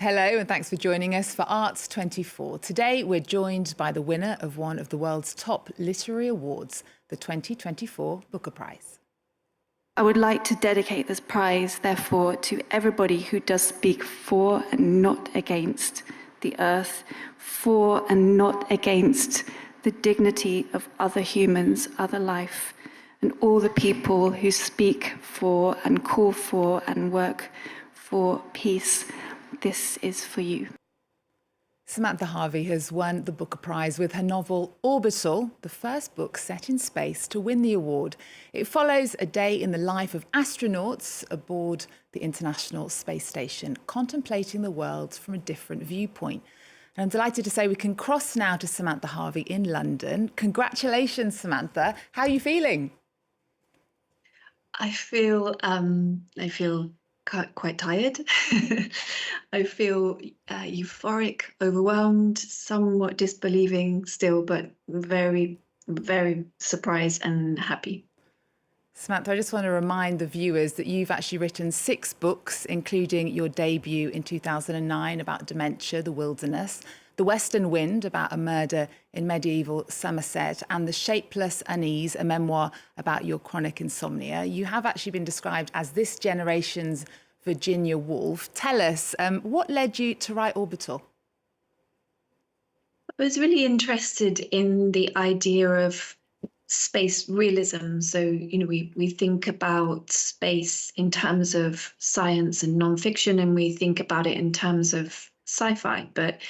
Hello and thanks for joining us for Arts 24. Today we're joined by the winner of one of the world's top literary awards, the 2024 Booker Prize. I would like to dedicate this prize, therefore, to everybody who does speak for and not against the earth, for and not against the dignity of other humans, other life, and all the people who speak for and call for and work for peace. This is for you. Samantha Harvey has won the Booker Prize with her novel Orbital, the first book set in space to win the award. It follows a day in the life of astronauts aboard the International Space Station, contemplating the world from a different viewpoint. And I'm delighted to say we can cross now to Samantha Harvey in London. Congratulations, Samantha. How are you feeling? I feel quite tired. I feel euphoric, overwhelmed, somewhat disbelieving still, but very, very surprised and happy. Samantha, I just want to remind the viewers that you've actually written 6 books, including your debut in 2009 about dementia, the wilderness, The Western Wind about a murder in medieval Somerset, and The Shapeless Unease, a memoir about your chronic insomnia. You have actually been described as this generation's Virginia Woolf. Tell us, what led you to write Orbital? I was really interested in the idea of space realism. So, we think about space in terms of science and nonfiction, and we think about it in terms of sci-fi. But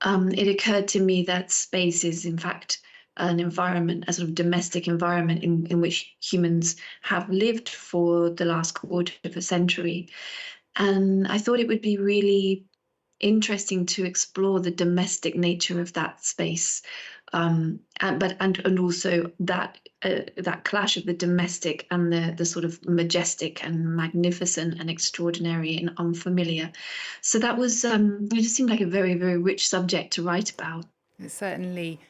it occurred to me that space is, in fact, an environment, a sort of domestic environment in which humans have lived for the last quarter of a century. And I thought it would be really interesting to explore the domestic nature of that space, and also that clash of the domestic and the sort of majestic and magnificent and extraordinary and unfamiliar. So that was it just seemed like a very, very rich subject to write about. It certainly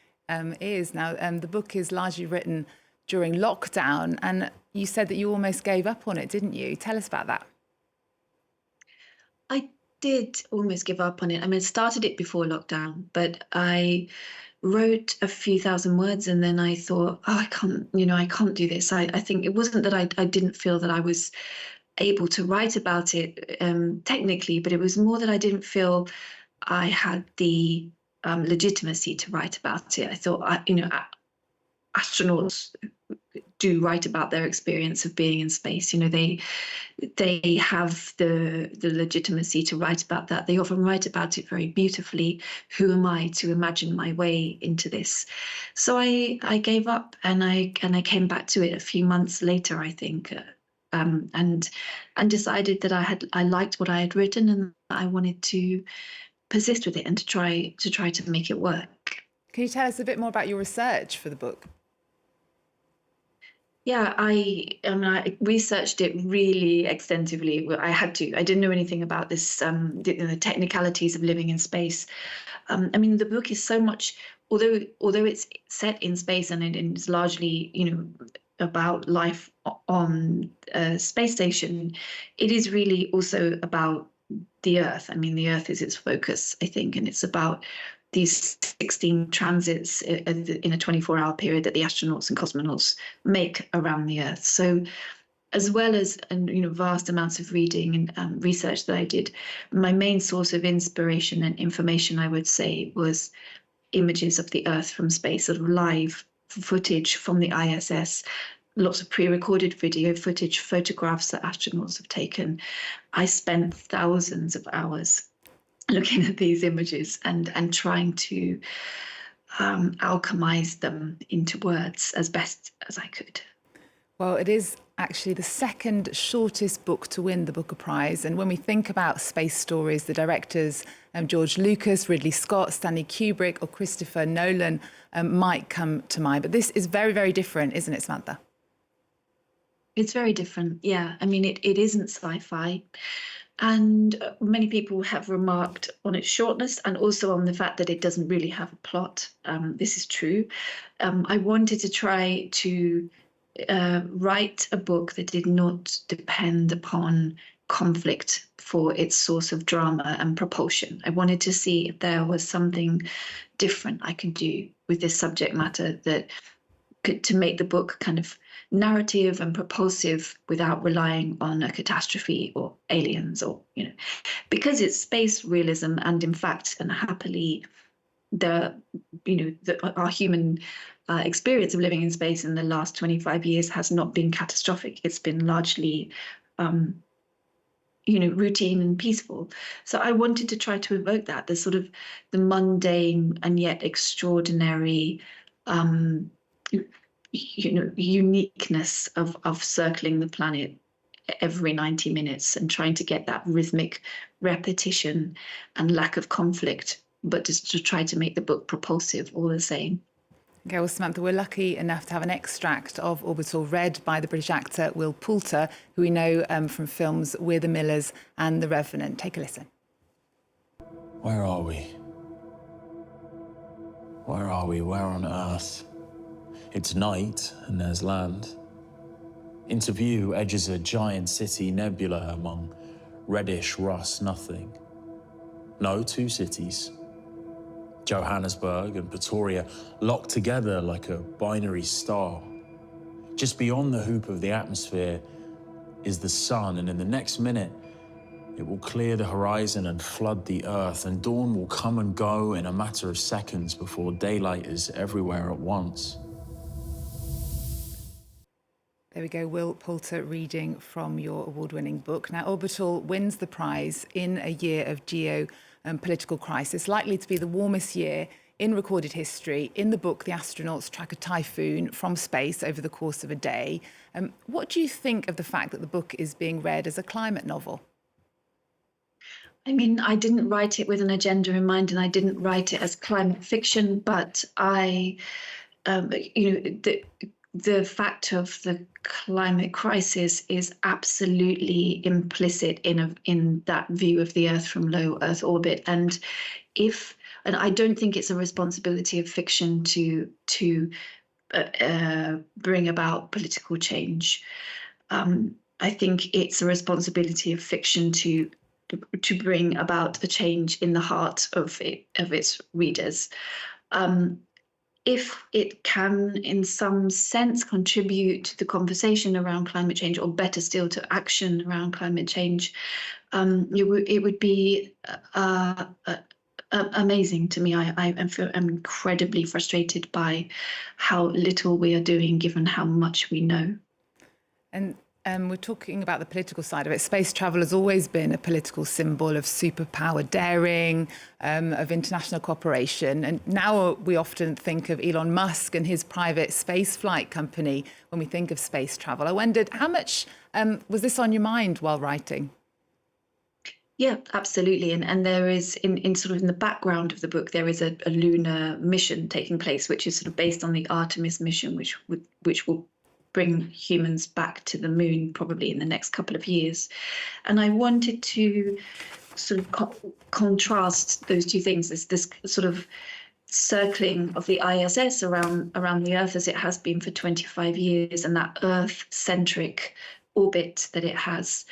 is. Now, the book is largely written during lockdown, and you said that you almost gave up on it, didn't you? Tell us about that. I did almost give up on it. I mean, I started it before lockdown, but I wrote a few thousand words and then I thought, oh, I can't do this. I think it wasn't that I didn't feel that I was able to write about it technically, but it was more that I didn't feel I had the legitimacy to write about it. I thought, astronauts do write about their experience of being in space. They have the legitimacy to write about that. They often write about it very beautifully. Who am I to imagine my way into this? So I gave up and I came back to it a few months later, I think, and decided that I liked what I had written and I wanted to persist with it and to try to make it work. Can you tell us a bit more about your research for the book? Yeah, I researched it really extensively. I had to. I didn't know anything about this, the technicalities of living in space. The book is so much, although it's set in space and it is largely, about life on a space station, it is really also about the Earth. The Earth is its focus, I think, and it's about these 16 transits in a 24-hour period that the astronauts and cosmonauts make around the Earth. So as well as vast amounts of reading and research that I did, my main source of inspiration and information, I would say, was images of the Earth from space, sort of live footage from the ISS, lots of pre-recorded video footage, photographs that astronauts have taken. I spent thousands of hours looking at these images and trying to alchemize them into words as best as I could. Well, it is actually the second shortest book to win the Booker Prize. And when we think about space stories, the directors, George Lucas, Ridley Scott, Stanley Kubrick or Christopher Nolan might come to mind. But this is very, very different, isn't it, Samantha? It's very different, yeah. It isn't sci-fi. And many people have remarked on its shortness and also on the fact that it doesn't really have a plot. This is true. I wanted to try to write a book that did not depend upon conflict for its source of drama and propulsion. I wanted to see if there was something different I could do with this subject matter that could to make the book kind of narrative and propulsive without relying on a catastrophe or aliens or, because it's space realism, and in fact and happily our human experience of living in space in the last 25 years has not been catastrophic. It's been largely routine and peaceful. So I wanted to try to evoke that, the sort of the mundane and yet extraordinary uniqueness of circling the planet every 90 minutes and trying to get that rhythmic repetition and lack of conflict, but just to try to make the book propulsive all the same. Okay, well, Samantha, we're lucky enough to have an extract of Orbital read by the British actor Will Poulter, who we know from films We're the Millers and The Revenant. Take a listen. Where are we? Where are we? Where on earth? It's night and there's land. Into view edges a giant city nebula among reddish rust nothing. No, two cities. Johannesburg and Pretoria locked together like a binary star. Just beyond the hoop of the atmosphere is the sun, and in the next minute, it will clear the horizon and flood the earth, and dawn will come and go in a matter of seconds before daylight is everywhere at once. There we go, Will Poulter reading from your award-winning book. Now, Orbital wins the prize in a year of geopolitical crisis, likely to be the warmest year in recorded history. In the book, the astronauts track a typhoon from space over the course of a day. What do you think of the fact that the book is being read as a climate novel? I mean, I didn't write it with an agenda in mind, and I didn't write it as climate fiction, but the fact of the climate crisis is absolutely implicit in that view of the Earth from low Earth orbit. And I don't think it's a responsibility of fiction to bring about political change. I think it's a responsibility of fiction to bring about a change in the heart of its readers. If it can, in some sense, contribute to the conversation around climate change, or better still, to action around climate change, it would be amazing to me. I'm incredibly frustrated by how little we are doing, given how much we know. And we're talking about the political side of it. Space travel has always been a political symbol of superpower daring, of international cooperation. And now we often think of Elon Musk and his private space flight company when we think of space travel. I wondered, how much was this on your mind while writing? Yeah, absolutely. And there is, in the background of the book, there is a lunar mission taking place, which is sort of based on the Artemis mission, which will bring humans back to the moon probably in the next couple of years. And I wanted to sort of contrast those two things, this sort of circling of the ISS around the Earth as it has been for 25 years, and that Earth-centric orbit that it has,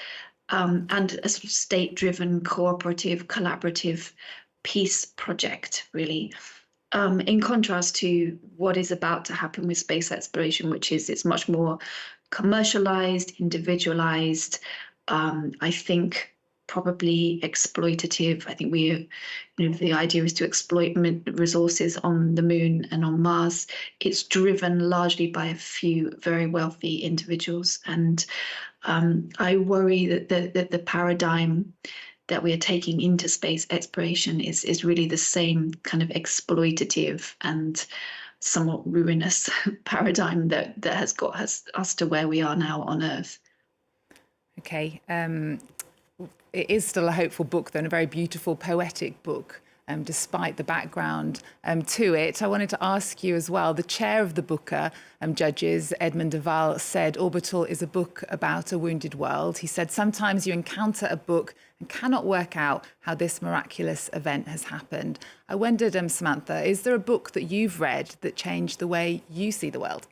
and a sort of state-driven, cooperative, collaborative peace project, really. In contrast to what is about to happen with space exploration, which is it's much more commercialized, individualized, I think probably exploitative. I think the idea is to exploit resources on the moon and on Mars. It's driven largely by a few very wealthy individuals. And I worry that the paradigm that we are taking into space exploration is really the same kind of exploitative and somewhat ruinous paradigm that has got us to where we are now on Earth. Okay. It is still a hopeful book, though, and a very beautiful, poetic book, despite the background to it. I wanted to ask you as well, the chair of the Booker judges, Edmund Duval, said Orbital is a book about a wounded world. He said, sometimes you encounter a book and cannot work out how this miraculous event has happened. I wondered, Samantha, is there a book that you've read that changed the way you see the world?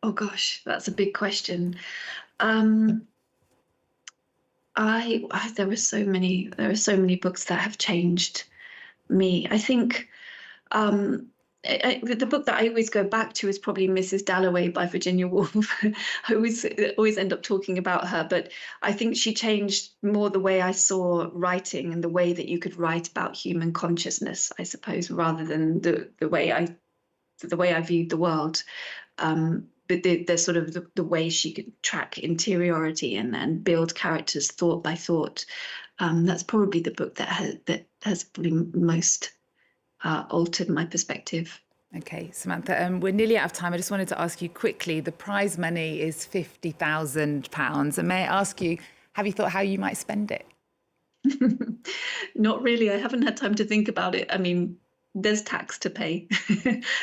Oh, gosh, that's a big question. There were so many books that have changed me. I think the book that I always go back to is probably Mrs. Dalloway by Virginia Woolf. I always end up talking about her, but I think she changed more the way I saw writing and the way that you could write about human consciousness, I suppose, rather than the way I viewed the world. But the sort of the way she could track interiority and build characters thought by thought. That's probably the book that has probably most altered my perspective. Okay, Samantha, we're nearly out of time. I just wanted to ask you quickly, the prize money is £50,000. And may I ask you, have you thought how you might spend it? Not really. I haven't had time to think about it. I mean, there's tax to pay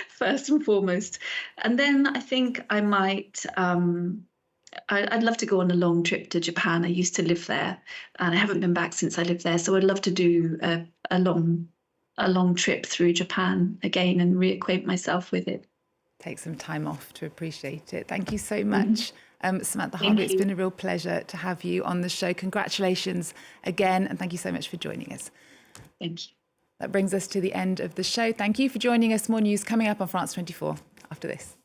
first and foremost. And then I think I might, I'd love to go on a long trip to Japan. I used to live there and I haven't been back since I lived there. So I'd love to do a long trip through Japan again and reacquaint myself with it. Take some time off to appreciate it. Thank you so much. Samantha Harvey, it's been a real pleasure to have you on the show. Congratulations again, and thank you so much for joining us. Thank you. That brings us to the end of the show. Thank you for joining us. More news coming up on France 24 after this.